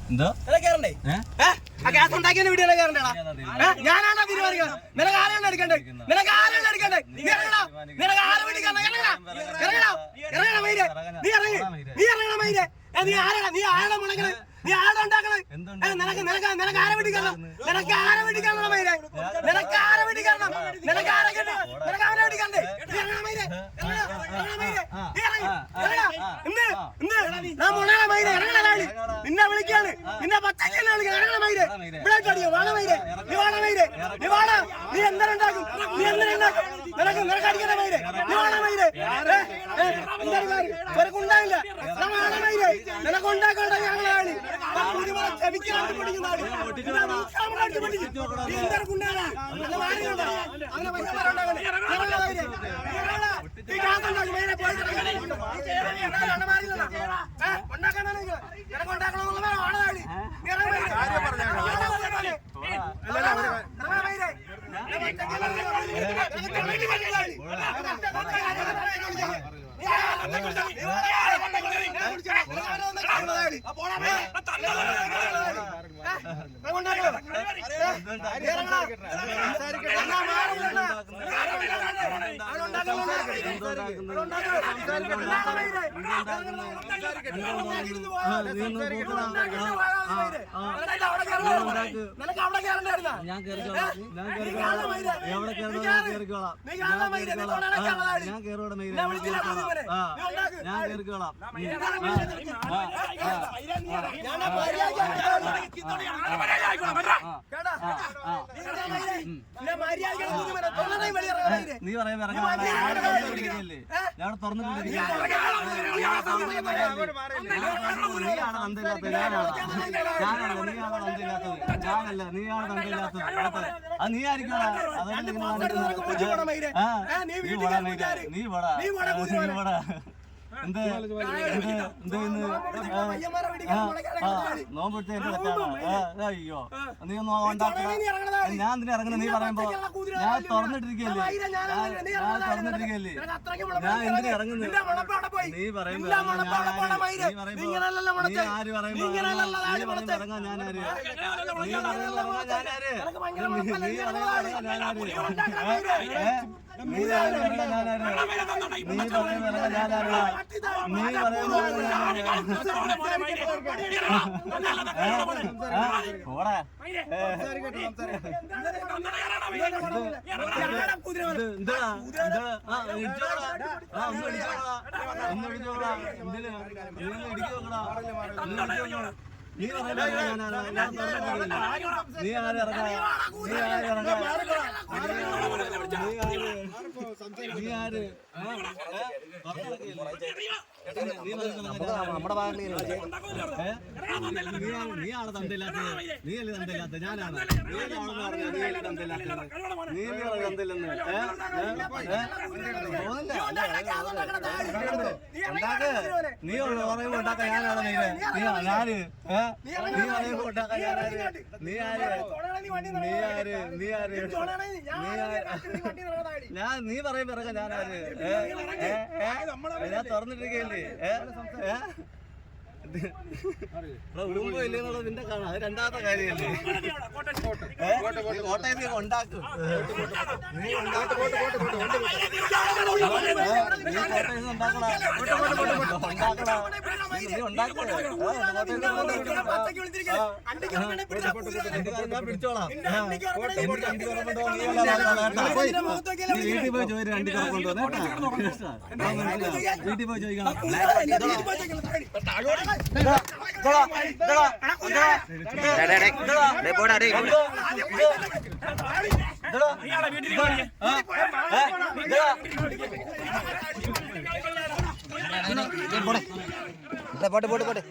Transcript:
എന്തോ ഞാനാണോ തീരുമാനിക്കണം? നിനക്ക് ആരാണ് എടുക്കണ്ടേ? നിനക്ക് ആരാണ് എടുക്കണ്ടേ? നീ ഇറങ്ങണം. നിനക്ക് ആരെ വേണ്ടിക്കണം? ഇറങ്ങണം. ഇറങ്ങണം മൈരെ. നീ ഇറങ്ങി. നീ ഇറങ്ങണം മൈരെ. നീ ആരാണ്? നീ ആരാണ് മുടക്കണത്? നീ ആരാണ് ഉണ്ടാക്കണത്? നിനക്ക് ആരെ വേണ്ടിക്കണം? നിനക്ക് ആരെ വേണ്ടിക്കണം മൈരെ? നിനക്ക് ആരെ വേണ്ടിക്കണം? നിനക്ക് ആരെ കിട്ടണം? നിനക്ക് അവരെ വേണ്ടിക്കണ്ടേ? നീ ഇറങ്ങണം മൈരെ. നിന്നെ വിളിക്കാണ്. നിന്നെ പച്ചക്കന്നെ വിളിക്കാൻ. ഇറങ്ങണം മൈരെ. ഇവിടെ അടിയോ വേണം മൈരെ. നീ വേണം മൈരെ. നീ വേണം. നീ എന്തുണ്ടാക്കും? നീ എന്തുണ്ടാക്കും? നിനക്ക് അടിക്കണ മൈരെ. നീ വേണം മൈരെ. ഉണ്ടാവില്ല. നിനക്ക് ഉണ്ടാക്കേണ്ട ഞങ്ങളാണ്. നീ പറയുമ്പോ ഞാൻ തുറന്നിട്ടില്ല. ഞാനല്ല, നീയാണ് തണ്ടില്ലാത്തത്. അത് നീ ആയിരിക്കും. നീ വടാ എന്ത് നോമ്പെടുത്ത് എന്റെ തെറ്റാണ്. അയ്യോ നീ ഒന്നും ഉണ്ടാക്കണ. ഞാൻ എന്തിനാ ഇറങ്ങുന്നത്? നീ പറയുമ്പോ ഞാൻ തുറന്നിട്ടിരിക്കല്ലേ. ഞാൻ എന്തിനാ ഇറങ്ങുന്നത്? നീ പറയുമ്പോ നീ ആര് പറയുമ്പോ ഇറങ്ങാൻ ഞാനാര്? നീ പറയുമ്പോ ഞാനാര്? നീ നമ്മുടെ നീയാണ് തണ്ടില്ലാത്തത്. നീയല്ലേ തണ്ടില്ലാത്ത? ഞാനാണ്. നീയല്ലേ തണ്ടില്ലാത്തത്? നീയല്ലേ തണ്ടില്ലെന്ന് ഉണ്ടാക്ക്. നീ പറയുമ്പോ ഉണ്ടാക്കാൻ ഞാനാണ്. നീ ഞാന് നീ പറയുമ്പോ ഉണ്ടാക്കാൻ ഞാനാര്? നീ ആര്? നീ പറയുമ്പോ ഇറങ്ങാൻ ഞാനാര്? ഞാൻ തുറന്നിട്ടിരിക്കല്ലേ. ഉടുമ്പോ ഇല്ലെന്നുള്ളത് നിന്റെ കാണാം. അത് രണ്ടാമത്തെ കാര്യമല്ലേ. കോട്ടയത്ത് ഉണ്ടാക്കും. നീ ഞാൻ പിടിച്ചോളാം. വീട്ടിൽ പോയി ചോദിച്ചു. വണ്ടി കൊണ്ടുവന്നേ. വീട്ടിൽ പോയി ചോദിക്കണം. പോട്ടെ.